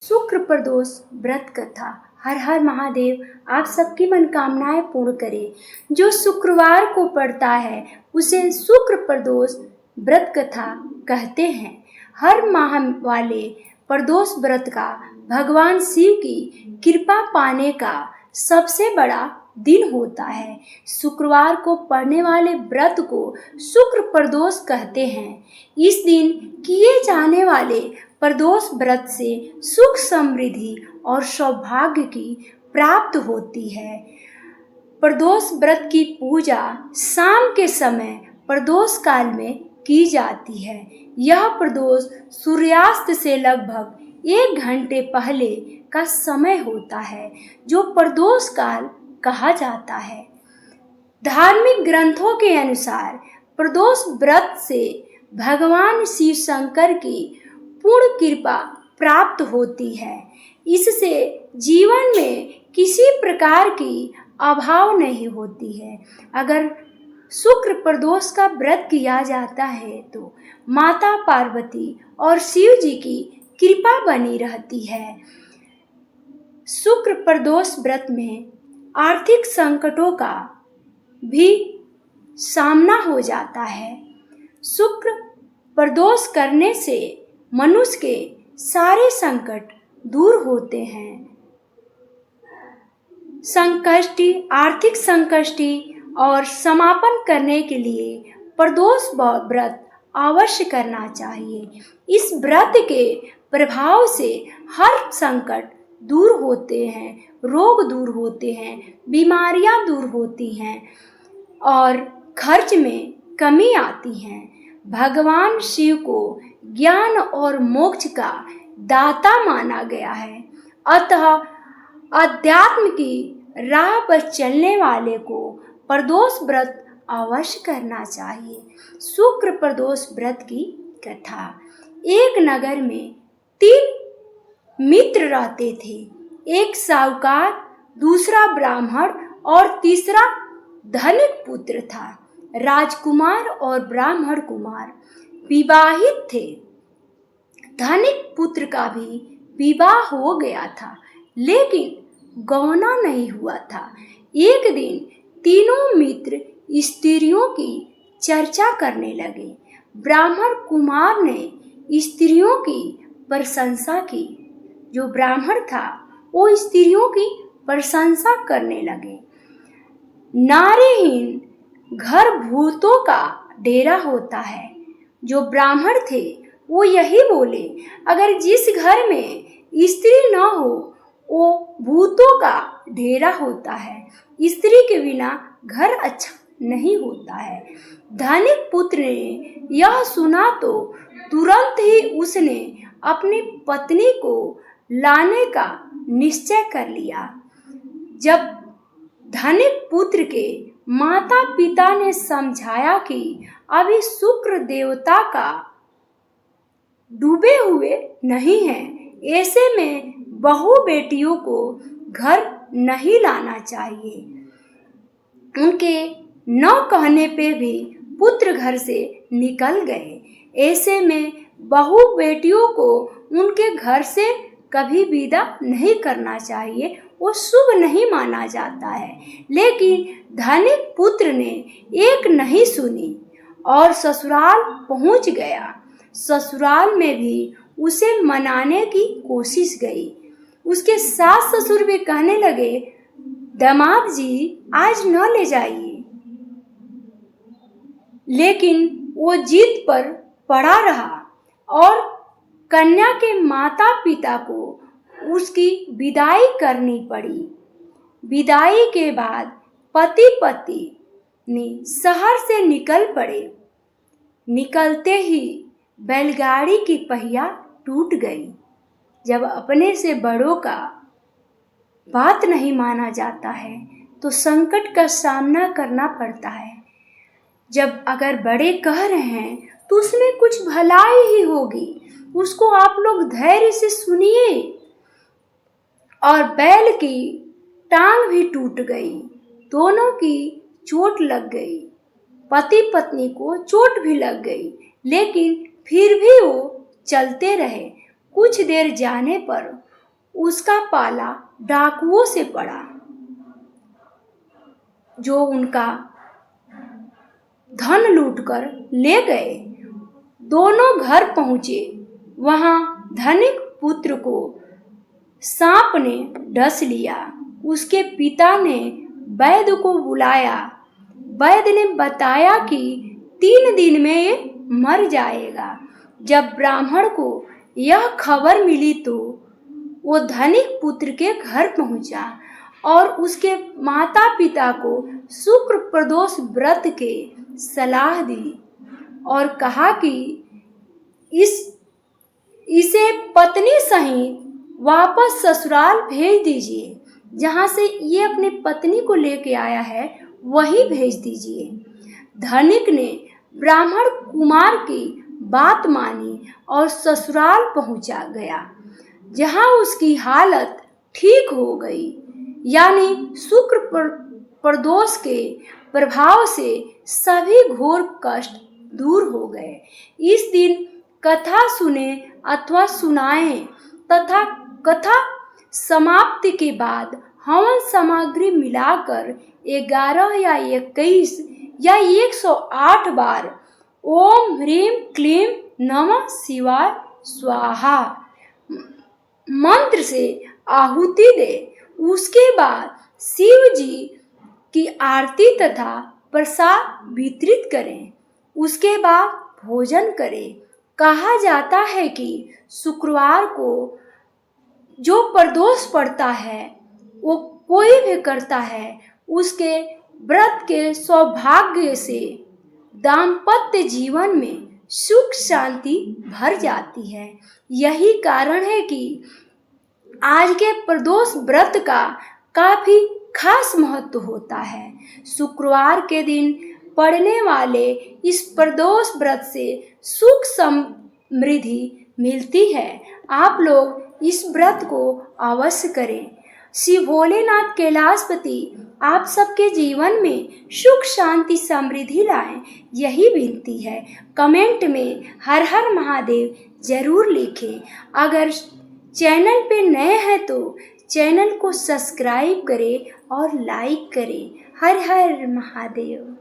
शुक्र प्रदोष व्रत कथा। हर हर महादेव आप सबकी मनोकामनाएं पूर्ण करे। जो शुक्रवार को पड़ता है उसे शुक्र प्रदोष व्रत कथा कहते हैं। हर माह वाले प्रदोष व्रत का भगवान शिव की कृपा पाने का सबसे बड़ा दिन होता है। शुक्रवार को पड़ने वाले व्रत को शुक्र प्रदोष कहते हैं। इस दिन किए जाने वाले प्रदोष व्रत से सुख समृद्धि और सौभाग्य की प्राप्त होती है। प्रदोष व्रत की पूजा शाम के समय प्रदोष काल में की जाती है। यह प्रदोष सूर्यास्त से लगभग 1 घंटे पहले का समय होता है, जो प्रदोष काल कहा जाता है। धार्मिक ग्रंथों के अनुसार प्रदोष व्रत से भगवान शिव शंकर की पूर्ण कृपा प्राप्त होती है। इससे जीवन में किसी प्रकार की अभाव नहीं होती है। अगर शुक्र प्रदोष का व्रत किया जाता है तो माता पार्वती और शिव जी की कृपा बनी रहती है। शुक्र प्रदोष व्रत में आर्थिक संकटों का भी सामना हो जाता है। शुक्र प्रदोष करने से मनुष्य के सारे संकट दूर होते हैं। संकष्टी, आर्थिक संकष्टी और समापन करने के लिए प्रदोष व्रत अवश्य करना चाहिए। इस व्रत के प्रभाव से हर संकट दूर होते हैं, रोग दूर होते हैं, बीमारियां दूर होती हैं और खर्च में कमी आती है। भगवान शिव को ज्ञान और मोक्ष का दाता माना गया है। अतः अध्यात्म की राह पर चलने वाले को प्रदोष व्रत अवश्य करना चाहिए। शुक्र प्रदोष व्रत की कथा। एक नगर में 3 मित्र रहते थे। एक साहूकार, दूसरा ब्राह्मण और तीसरा धनिक पुत्र था। राजकुमार और ब्राह्मण कुमार विवाहित थे। धनिक पुत्र का भी विवाह हो गया था, लेकिन गौना नहीं हुआ था। एक दिन तीनों मित्र स्त्रियों की चर्चा करने लगे। ब्राह्मण कुमार ने स्त्रियों की प्रशंसा की। जो ब्राह्मण था वो स्त्रियों की प्रशंसा करने लगे। नारीहीन घर भूतों का डेरा होता है। जो ब्राह्मण थे वो यही बोले, अगर जिस घर में स्त्री न हो वो भूतों का डेरा होता है। स्त्री के बिना घर अच्छा नहीं होता है। धनिक पुत्र ने यह सुना तो तुरंत ही उसने अपनी पत्नी को लाने का निश्चय कर लिया। जब धनिक पुत्र के माता पिता ने समझाया कि अभी शुक्र देवता का डूबे हुए नहीं हैं, ऐसे में बहू बेटियों को घर नहीं लाना चाहिए। उनके न कहने पे भी पुत्र घर से निकल गए। ऐसे में बहू बेटियों को उनके घर से कभी विदा नहीं करना चाहिए, वो शुभ नहीं माना जाता है। लेकिन धनिक पुत्र ने एक नहीं सुनी और ससुराल पहुंच गया। ससुराल में भी उसे मनाने की कोशिश गई। उसके सास ससुर भी कहने लगे, दामाद जी आज न ले जाइए, लेकिन वो जिद पर पड़ा रहा और कन्या के माता पिता को उसकी विदाई करनी पड़ी। विदाई के बाद पति पत्नी शहर से निकल पड़े। निकलते ही बैलगाड़ी की पहिया टूट गई। जब अपने से बड़ों का बात नहीं माना जाता है तो संकट का सामना करना पड़ता है। जब अगर बड़े कह रहे हैं तो उसमें कुछ भलाई ही होगी, उसको आप लोग धैर्य से सुनिए। और बैल की टांग भी टूट गई, दोनों की चोट लग गई, पति पत्नी को चोट भी लग गई, लेकिन फिर भी वो चलते रहे। कुछ देर जाने पर उसका पाला डाकुओं से पड़ा, जो उनका धन लूटकर ले गए। दोनों घर पहुंचे। वहां धनिक पुत्र को सांप ने डस लिया। उसके पिता ने वैद्य को बुलाया। वैद्य ने बताया कि 3 दिन में ये मर जाएगा। जब ब्राह्मण को यह खबर मिली तो वो धनिक पुत्र के घर पहुंचा और उसके माता पिता को शुक्र प्रदोष व्रत के सलाह दी और कहा कि इसे पत्नी सहित वापस ससुराल भेज दीजिए। जहाँ से ये अपनी पत्नी को लेके आया है वही भेज दीजिए। धनिक ने ब्राह्मण कुमार की बात मानी और ससुराल पहुंचा गया, जहाँ उसकी हालत ठीक हो गई। यानी शुक्र प्रदोष के प्रभाव से सभी घोर कष्ट दूर हो गए। इस दिन कथा सुने अथवा सुनाएं तथा कथा समाप्ति के बाद हवन सामग्री मिलाकर 11 या 21 या 108 बार ओम ह्रीम क्लीम नमः शिवाय स्वाहा मंत्र से आहुति दे। उसके बाद शिव जी की आरती तथा प्रसाद वितरित करें। उसके बाद भोजन करें। कहा जाता है कि शुक्रवार को जो प्रदोष पड़ता है वो कोई भी करता है, उसके व्रत के सौभाग्य से दाम्पत्य जीवन में सुख शांति भर जाती है। यही कारण है कि आज के प्रदोष व्रत का काफी खास महत्व होता है। शुक्रवार के दिन पड़ने वाले इस प्रदोष व्रत से सुख समृद्धि मिलती है। आप लोग इस व्रत को अवश्य करें। श्री भोलेनाथ कैलाशपति आप सबके जीवन में सुख शांति समृद्धि लाएं, यही विनती है। कमेंट में हर हर महादेव जरूर लिखें। अगर चैनल पे नए हैं तो चैनल को सब्सक्राइब करें और लाइक करें। हर हर महादेव।